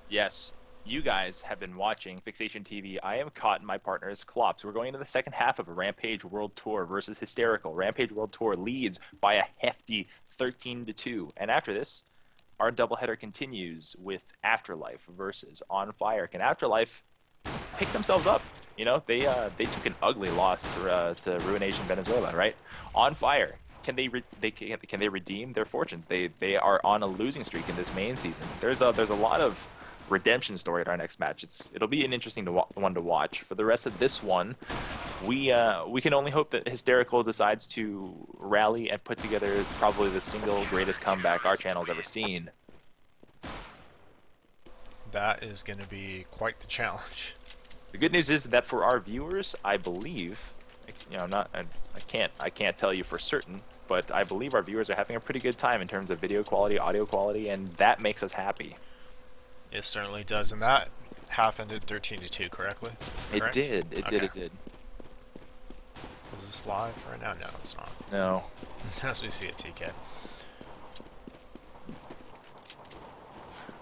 Yes, you guys have been watching Fixation TV. I am caught in my partner's Klops. We're going into the second half of a Rampage World Tour versus Hysterical. Rampage World Tour leads by a hefty 13-2. And after this, our doubleheader continues with Afterlife versus On Fire. Can Afterlife pick themselves up? You know, they took an ugly loss to Ruination Venezuela, right? On Fire. Can they redeem their fortunes? They are on a losing streak in this main season. There's a lot of redemption story at our next match. It'll be an interesting one to watch. For the rest of this one, we can only hope that Hysterical decides to rally and put together probably the single greatest comeback our channel's ever seen. That is going to be quite the challenge. The good news is that for our viewers, I believe, you know, I can't tell you for certain, but I believe our viewers are having a pretty good time in terms of video quality, audio quality, and that makes us happy. It certainly does, and that half ended 13-2, correctly? It Correct? did. It Okay. did. It did. Is this live right now? No, it's not. No. As we see it, TK.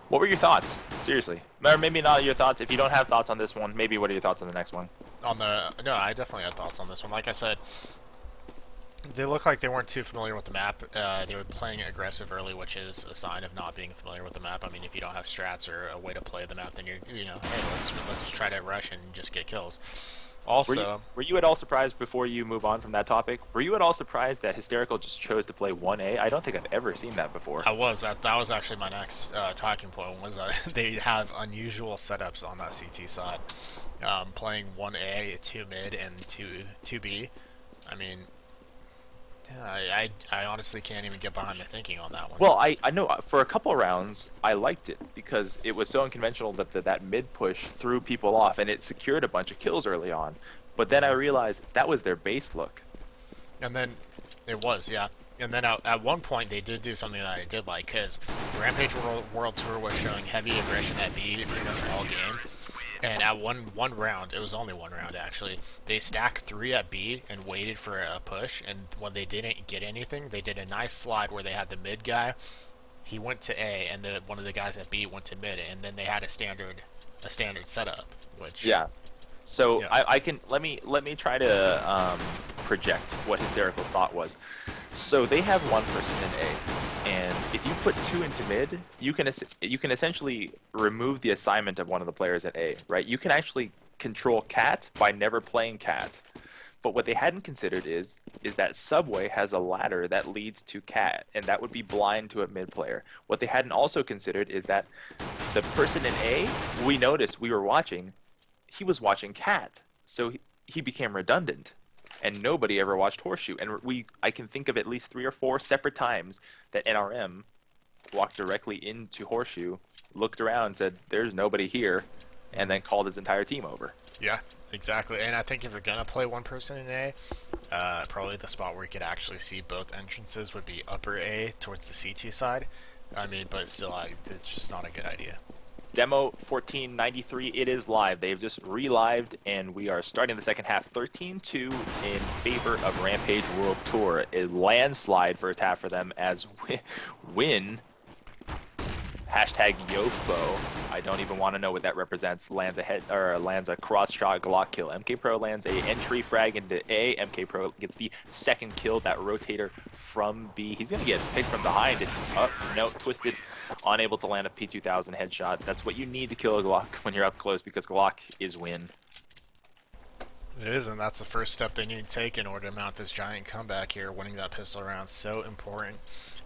What were your thoughts? Seriously. Or maybe not your thoughts. If you don't have thoughts on this one, maybe what are your thoughts on the next one? No, I definitely had thoughts on this one. Like I said, they look like they weren't too familiar with the map. They were playing aggressive early, which is a sign of not being familiar with the map. I mean, if you don't have strats or a way to play the map, then hey, let's just try to rush and just get kills. Also, Were you at all surprised, before you move on from that topic, were you at all surprised that Hysterical just chose to play 1A? I don't think I've ever seen that before. that was actually my next talking point. Was they have unusual setups on that CT side, playing 1A, 2 mid, and 2B. I mean, yeah, I honestly can't even get behind the thinking on that one. Well, I know for a couple rounds I liked it because it was so unconventional that that mid push threw people off and it secured a bunch of kills early on. But then I realized that was their base look. And then it was, yeah. And then at one point they did do something that I did like, because Rampage World Tour was showing heavy aggression at B pretty much all game. And at one round, it was only one round actually, they stacked 3 at B and waited for a push. And when they didn't get anything, they did a nice slide where they had the mid guy. He went to A, and one of the guys at B went to mid, and then they had a standard setup. Which Yeah. So yeah. I can let me try to project what Hysterical's thought was. So they have one person in A, and if you put 2 into mid, you can essentially remove the assignment of one of the players at A, right? You can actually control Cat by never playing Cat. But what they hadn't considered is that Subway has a ladder that leads to Cat, and that would be blind to a mid player. What they hadn't also considered is that the person in A, we noticed, we were watching, he was watching Cat, so he became redundant, and nobody ever watched Horseshoe. And I can think of at least 3 or 4 separate times that NRM walked directly into Horseshoe, looked around, said, "There's nobody here," and then called his entire team over. Yeah, exactly. And I think if you're gonna play one person in A, probably the spot where you could actually see both entrances would be upper A towards the CT side. I mean, but still, it's just not a good idea. Demo 1493, it is live. They've just relived, and we are starting the second half 13-2 in favor of Rampage World Tour. A landslide first half for them as win. Hashtag YOFO. I don't even want to know what that represents. Lands a cross shot Glock kill. MK Pro lands a entry frag into A. MK Pro gets the second kill. That rotator from B. He's gonna get picked from behind. And no, twisted, unable to land a P2000 headshot. That's what you need to kill a Glock when you're up close, because Glock is win. It is, and that's the first step they need to take in order to mount this giant comeback here. Winning that pistol round so important.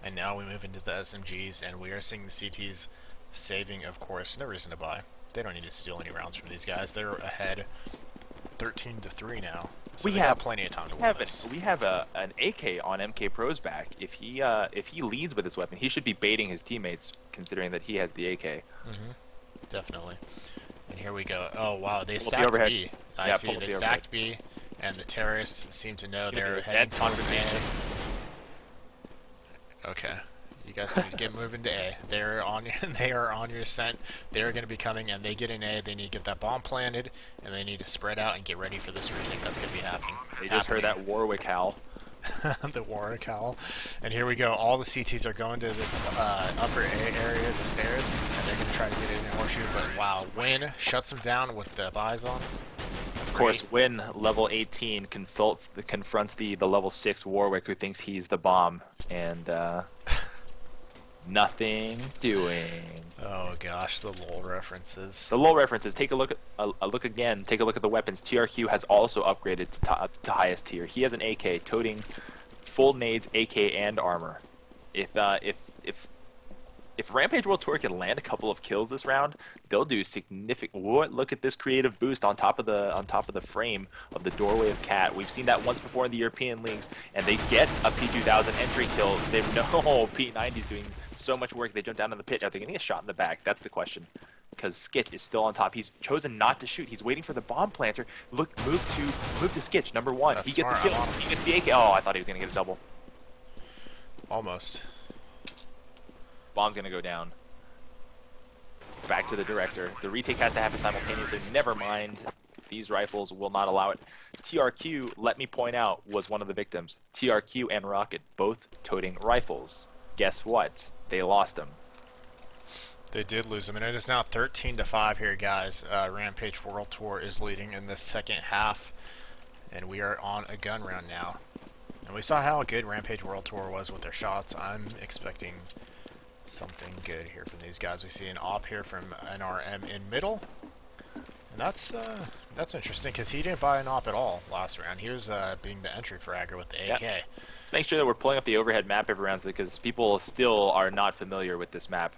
And now we move into the SMGs, and we are seeing the CTs saving, of course. No reason to buy. They don't need to steal any rounds from these guys. They're ahead 13-3 now. So they got plenty of time to win this. We have an AK on MK Pro's back. If he leads with this weapon, he should be baiting his teammates, considering that he has the AK. Definitely. And here we go. Oh wow, they stacked B. I see. They stacked B. And the terrorists seem to know It's gonna be they're a heading dense towards confrontation. A. Okay. You guys need to get moving to A. They're on. They are on your scent. They're going to be coming, and they get an A. They need to get that bomb planted, and they need to spread out and get ready for this retake that's going to be happening. They just heard that Warwick howl. The Warwick howl. And here we go. All the CTs are going to this upper A area, the stairs, and they're going to try to get it in horseshoe. But wow, Win shuts them down with the buys on. Of course, Win, level 18, confronts the level 6 Warwick, who thinks he's the bomb, and nothing doing. Oh gosh, the LOL references. The LoL references. Take a look again. Take a look at the weapons. TRQ has also upgraded to highest tier. He has an AK, toting full nades, AK, and armor. If Rampage World Tour can land a couple of kills this round, they'll do significant. What? Look at this creative boost on top of the frame of the doorway of Cat. We've seen that once before in the European leagues, and they get a P2000 entry kill. They know P90 is doing so much work. They jump down in the pit. Are they getting a shot in the back? That's the question. Because Skitch is still on top. He's chosen not to shoot. He's waiting for the bomb planter. Look, move to Skitch, number 1. That's he gets smart. the kill. He gets the AK. Oh, I thought he was gonna get a double. Almost. Bomb's gonna go down. Back to the director. The retake has to happen simultaneously. Never mind. These rifles will not allow it. TRQ, let me point out, was one of the victims. TRQ and Rocket both toting rifles. Guess what? They lost them. They did lose them, and it is now 13-5 here, guys. Rampage World Tour is leading in the second half, and we are on a gun round now. And we saw how good Rampage World Tour was with their shots. I'm expecting something good here from these guys. We see an op here from NRM in middle, and that's interesting because he didn't buy an op at all last round. He was being the entry fragger with the AK. Yep. Let's make sure that we're pulling up the overhead map every round because people still are not familiar with this map,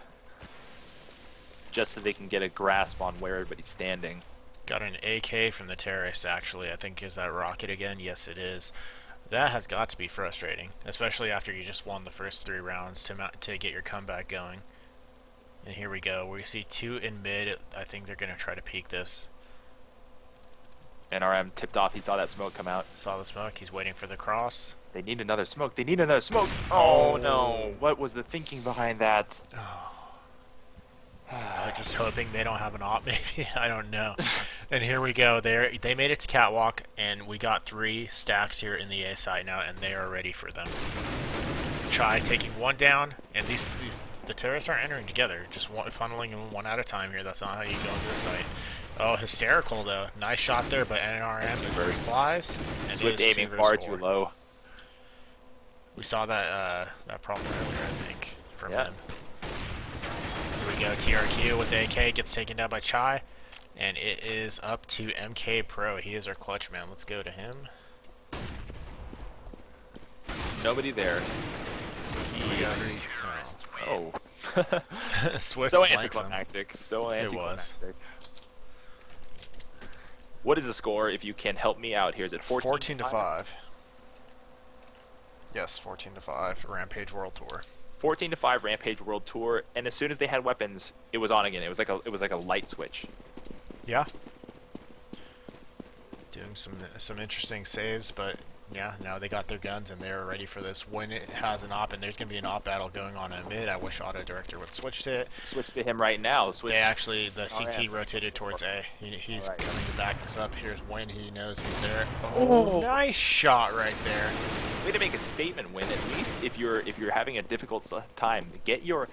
just so they can get a grasp on where everybody's standing. Got an AK from the terrorist, actually. I think, is that Rocket again? Yes, it is. That has got to be frustrating, especially after you just won the first 3 rounds to get your comeback going. And here we go. We see 2 in mid. I think they're going to try to peek this. NRM tipped off. He saw that smoke come out. Saw the smoke. He's waiting for the cross. They need another smoke. They need another smoke. Oh no. What was the thinking behind that? I'm just hoping they don't have an op, maybe. I don't know. And here we go. They made it to Catwalk, and we got 3 stacked here in the A side now, and they are ready for them. Try taking 1 down, and the terrorists aren't entering together, just funneling them 1 at a time here. That's not how you go into the site. Oh, hysterical though. Nice shot there, but NRM flies. Swift aiming far too low. We saw that problem earlier, I think, from him. Here we go, TRQ with the AK, gets taken down by Chai, and it is up to MK Pro. He is our clutch man. Let's go to him. Nobody there. Oh. Swift so flanks him. anticlimactic. So anticlimactic. It was. What is the score? If you can help me out here, is it 14-5? Yes, 14-5. Rampage World Tour. 14-5 Rampage World Tour, and as soon as they had weapons, it was on again. It was like a light switch. Yeah. Doing some interesting saves, but yeah, now they got their guns and they're ready for this. When it has an op, and there's going to be an op battle going on in mid, I wish Auto Director would switch to it. Switch to him right now. Switch. They actually, the CT rotated towards A. He's coming to back this up. Here's Win. He knows he's there. Oh, nice shot right there. Way to make a statement, Win. At least if you're having a difficult time, get your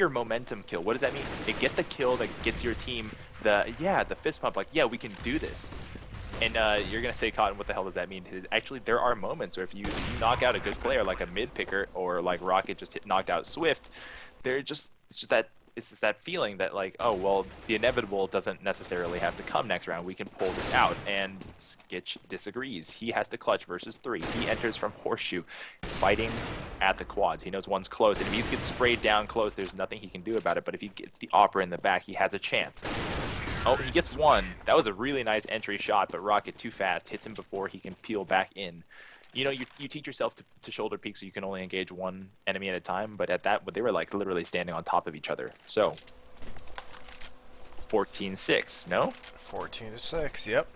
momentum kill. What does that mean? Get the kill that gets your team the fist pump. Like, yeah, we can do this. And you're gonna say, Cotton, what the hell does that mean? Actually, there are moments where if you knock out a good player like a mid picker or like Rocket just knocked out Swift, it's just that feeling that like, oh well, the inevitable doesn't necessarily have to come next round. We can pull this out. And Skitch disagrees. He has to clutch versus 3. He enters from Horseshoe, fighting at the quads. He knows one's close, and if he gets sprayed down close, there's nothing he can do about it. But if he gets the Opera in the back, he has a chance. Oh, he gets 1. That was a really nice entry shot, but Rocket too fast hits him before he can peel back in. You know, you teach yourself to shoulder peek so you can only engage 1 enemy at a time, but at that, they were like literally standing on top of each other. So 14-6, no? 14-6, yep.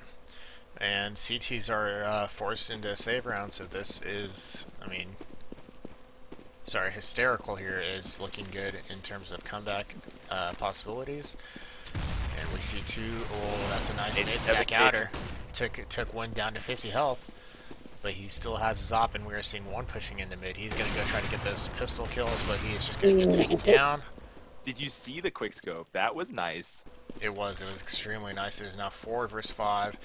And CTs are forced into a save round, so this is, I mean, sorry, Hysterical here is looking good in terms of comeback possibilities. And we see two. Oh, that's a nice nade stack outer. Took one down to 50 health, but he still has his op, and we are seeing one pushing into mid. He's going to go try to get those pistol kills, but he is just going to get taken down. Did you see the quick scope? That was nice. It was extremely nice. There's now 4 versus 5.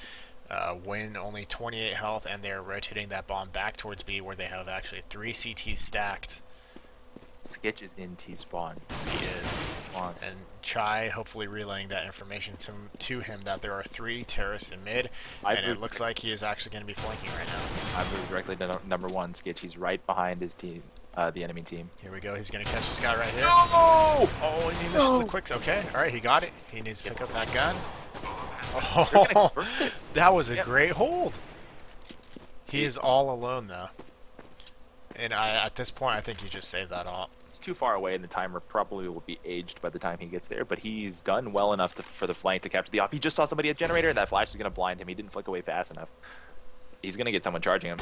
Win only 28 health, and they're rotating that bomb back towards B, where they have actually 3 CTs stacked. Sketch is in T-spawn. He is. And Chai hopefully relaying that information to him that there are 3 terrorists in mid, and it looks like he is actually going to be flanking right now. I moved directly to number 1, Sketch. He's right behind his team, the enemy team. Here we go. He's going to catch this guy right here. No! Oh, and he misses the quicks. Okay, all right, he got it. He needs to pick up that gun. Oh, that was a great hold. He is all alone, though. And at this point, I think he just saved that op. It's too far away, and the timer probably will be aged by the time he gets there, but he's done well enough for the flank to capture the op. He just saw somebody at generator, and that flash is going to blind him. He didn't flick away fast enough. He's going to get someone charging him,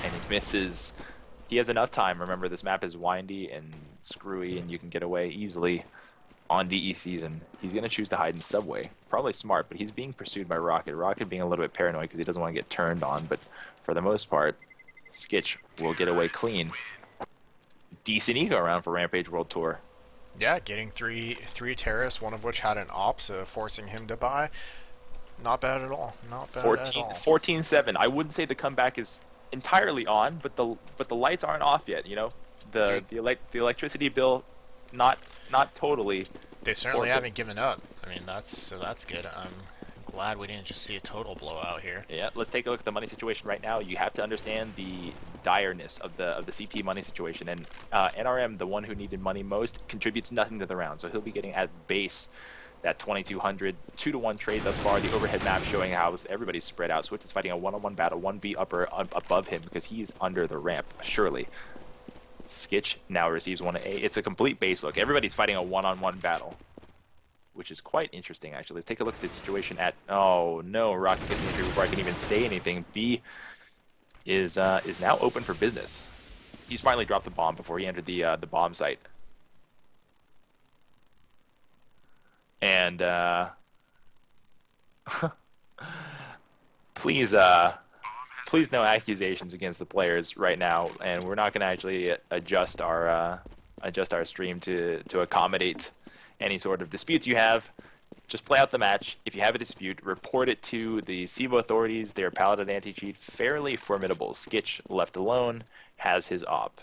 and he misses. He has enough time. Remember, this map is windy and screwy, and you can get away easily on DE season. He's going to choose to hide in subway. Probably smart, but he's being pursued by Rocket. Rocket being a little bit paranoid because he doesn't want to get turned on, but for the most part, Skitch will get away clean. Decent eco round for Rampage World Tour. Yeah, getting three terrorists, one of which had an op, so forcing him to buy. Not bad at all. Not bad at all. 14-7. I wouldn't say the comeback is entirely on, but the lights aren't off yet. You know, the electricity bill, not totally. They certainly haven't given up. I mean, that's good. I'm glad we didn't just see a total blowout here. Yeah, let's take a look at the money situation right now. You have to understand the direness of the CT money situation, and NRM, the one who needed money most, contributes nothing to the round, so he'll be getting at base that 2200 2-to-1 trade thus far. The overhead map showing how everybody's spread out. Switch is fighting a one-on-one battle, 1B upper above him because he's under the ramp. Surely, Skitch now receives 1A. It's a complete base look. Everybody's fighting a one-on-one battle, which is quite interesting, actually. Let's take a look at the situation at... Oh, no. Rocket gets injured before I can even say anything. B is now open for business. He's finally dropped the bomb before he entered the bomb site. And, please no accusations against the players right now, and we're not going to actually adjust our stream to accommodate any sort of disputes you have. Just play out the match. If you have a dispute, report it to the CEVO authorities. They are paladin anti-cheat, fairly formidable. Skitch, left alone, has his op.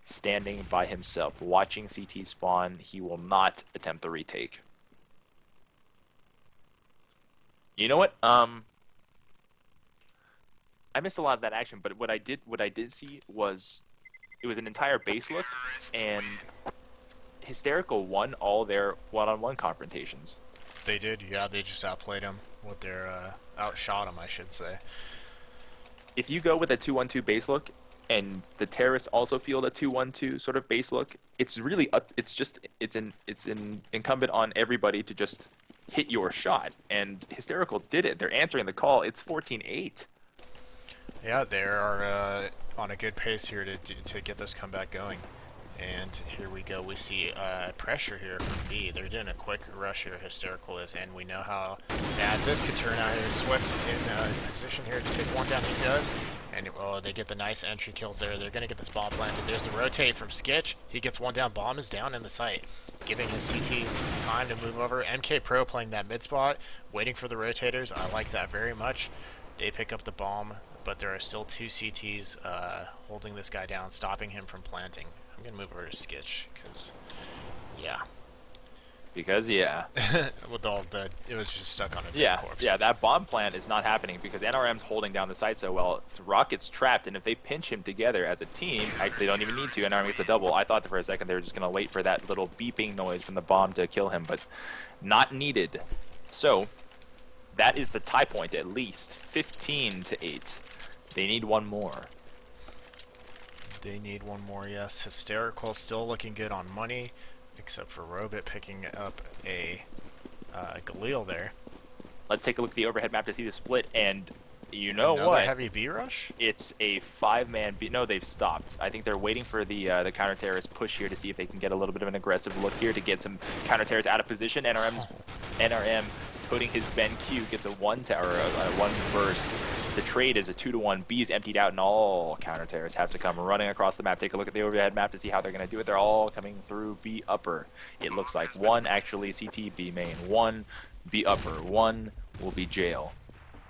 Standing by himself, watching CT spawn. He will not attempt the retake. You know what? I missed a lot of that action, but what I did see was it was an entire base look, and Hysterical won all their one-on-one confrontations. They did, yeah. They just outplayed him with their outshot him, I should say. If you go with a 2-1-2 base look, and the terrorists also field a 2-1-2 sort of base look, it's really up. It's incumbent on everybody to just hit your shot, and Hysterical did it. They're answering the call. It's 14-8. Yeah, they are on a good pace here to get this comeback going. And here we go. We see pressure here from B. They're doing a quick rush here. Hysterical is, and we know how bad this could turn out here. Swift in position here to take one down. He does. And they get the nice entry kills there. They're going to get this bomb planted. There's the rotate from Skitch. He gets one down. Bomb is down in the site, giving his CTs time to move over. MK Pro playing that mid spot, waiting for the rotators. I like that very much. They pick up the bomb, but there are still 2 CTs holding this guy down, stopping him from planting. I'm going to move over to Skitch, because, yeah. Because, yeah. With all the... It was just stuck on a dead corpse. Yeah, that bomb plant is not happening because NRM's holding down the site so well. Rocket's trapped, and if they pinch him together as a team, they don't even need to. NRM gets a double. I thought for a second they were just going to wait for that little beeping noise from the bomb to kill him, but not needed. So, that is the tie point at least. 15-8. They need one more. They need one more, yes. Hysterical still looking good on money, except for Robit picking up a Galil there. Let's take a look at the overhead map to see the split, and you know Another what? heavy B rush? It's a 5-man B. No, they've stopped. I think they're waiting for the counter-terrorist push here to see if they can get a little bit of an aggressive look here to get some counter-terrorists out of position. NRM putting his Ben Q gets a one burst. The trade is a 2-to-1. B is emptied out, and all counter-terrorists have to come running across the map. Take a look at the overhead map to see how they're going to do it. They're all coming through B upper. It looks like one actually CT B main, one B upper, one will be jail,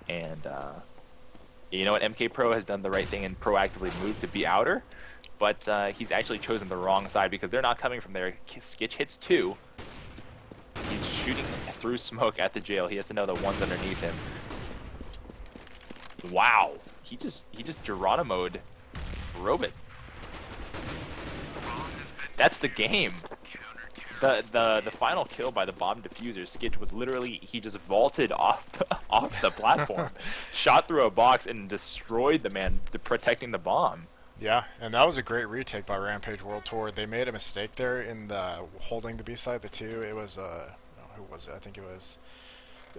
and you know what? MK Pro has done the right thing and proactively moved to be outer, but he's actually chosen the wrong side because they're not coming from there. Skitch hits 2. He's shooting through smoke at the jail. He has to know the one's underneath him. Wow, he just Geronimo'd Robot. That's the game. The final kill by the bomb diffuser, Skitch, was literally, he just vaulted off the platform, shot through a box, and destroyed the man protecting the bomb. Yeah, and that was a great retake by Rampage World Tour. They made a mistake there in the holding the B side, the 2. It was who was it? I think it was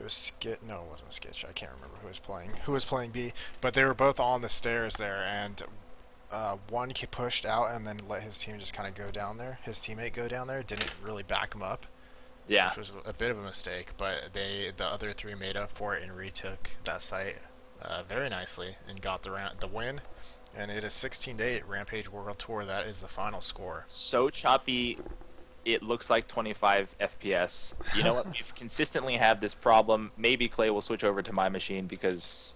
Skit. No, it wasn't Skitch. I can't remember who was playing B, but they were both on the stairs there, and one pushed out and then let his team just kind of go down there. His teammate go down there, didn't really back him up. Yeah, which was a bit of a mistake, but the other 3 made up for it and retook that site very nicely and got the win. And it is 16-8 Rampage World Tour. That is the final score. So choppy, it looks like 25 FPS. You know what? We've consistently had this problem. Maybe Clay will switch over to my machine because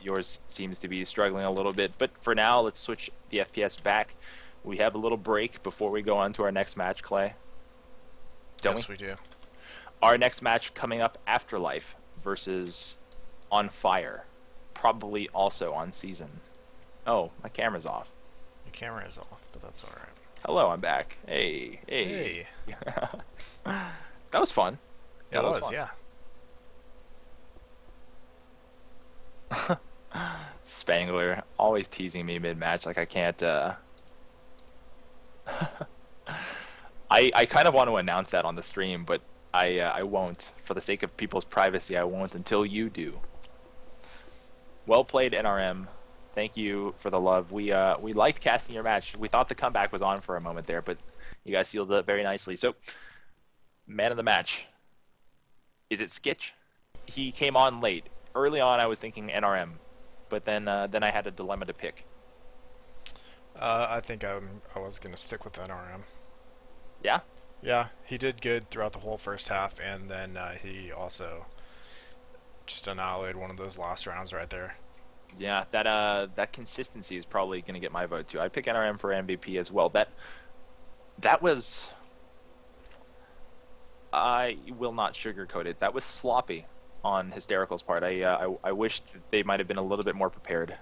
yours seems to be struggling a little bit. But for now, let's switch the FPS back. We have a little break before we go on to our next match, Clay. Yes, we do. Our next match coming up, Afterlife versus On Fire. Probably also on season. Oh, my camera's off. Your camera is off, but that's alright. Hello, I'm back. Hey. That was fun. Yeah, that was fun. Yeah. Spangler always teasing me mid-match, like I can't, I kind of want to announce that on the stream, but I won't. For the sake of people's privacy, I won't until you do. Well played, NRM. Thank you for the love. We liked casting your match. We thought the comeback was on for a moment there, but you guys sealed it very nicely. So, man of the match. Is it Skitch? He came on late. Early on, I was thinking NRM, but then I had a dilemma to pick. I think I was going to stick with NRM. Yeah? Yeah, he did good throughout the whole first half, and then he also just annihilated one of those last rounds right there. Yeah, that consistency is probably going to get my vote too. I pick NRM for MVP as well. That was, I will not sugarcoat it, that was sloppy on Hysterical's part. I wish they might have been a little bit more prepared.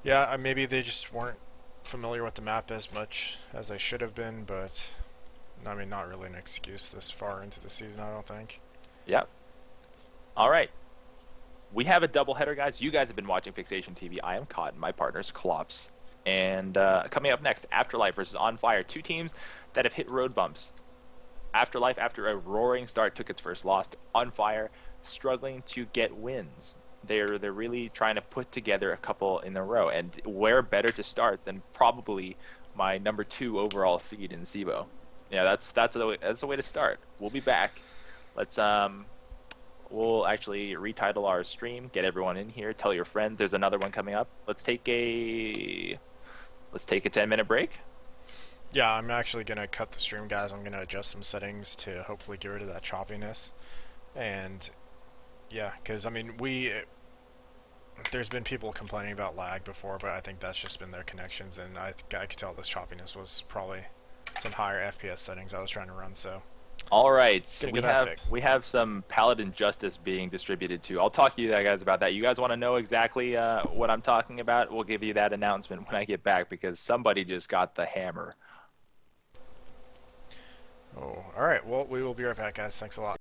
Yeah, maybe they just weren't familiar with the map as much as they should have been, but I mean, not really an excuse this far into the season, I don't think. Yeah. All right. We have a doubleheader, guys. You guys have been watching Fixation TV. I am Cotton. My partner's Klops. And coming up next, Afterlife versus On Fire. 2 teams that have hit road bumps. Afterlife, after a roaring start, took its first loss. On Fire, struggling to get wins. They're really trying to put together a couple in a row. And where better to start than probably my number 2 overall seed in CEVO. Yeah, that's the way to start. We'll be back. We'll actually retitle our stream, get everyone in here, tell your friends there's another one coming up. Let's take a 10-minute break. Yeah, I'm actually going to cut the stream, guys. I'm going to adjust some settings to hopefully get rid of that choppiness. And yeah, because I mean, there's been people complaining about lag before, but I think that's just been their connections, and I could tell this choppiness was probably some higher FPS settings I was trying to run, so. All right, so we have some Paladin Justice being distributed too. I'll talk to you guys about that. You guys want to know exactly what I'm talking about? We'll give you that announcement when I get back because somebody just got the hammer. Oh, all right. Well, we will be right back, guys. Thanks a lot.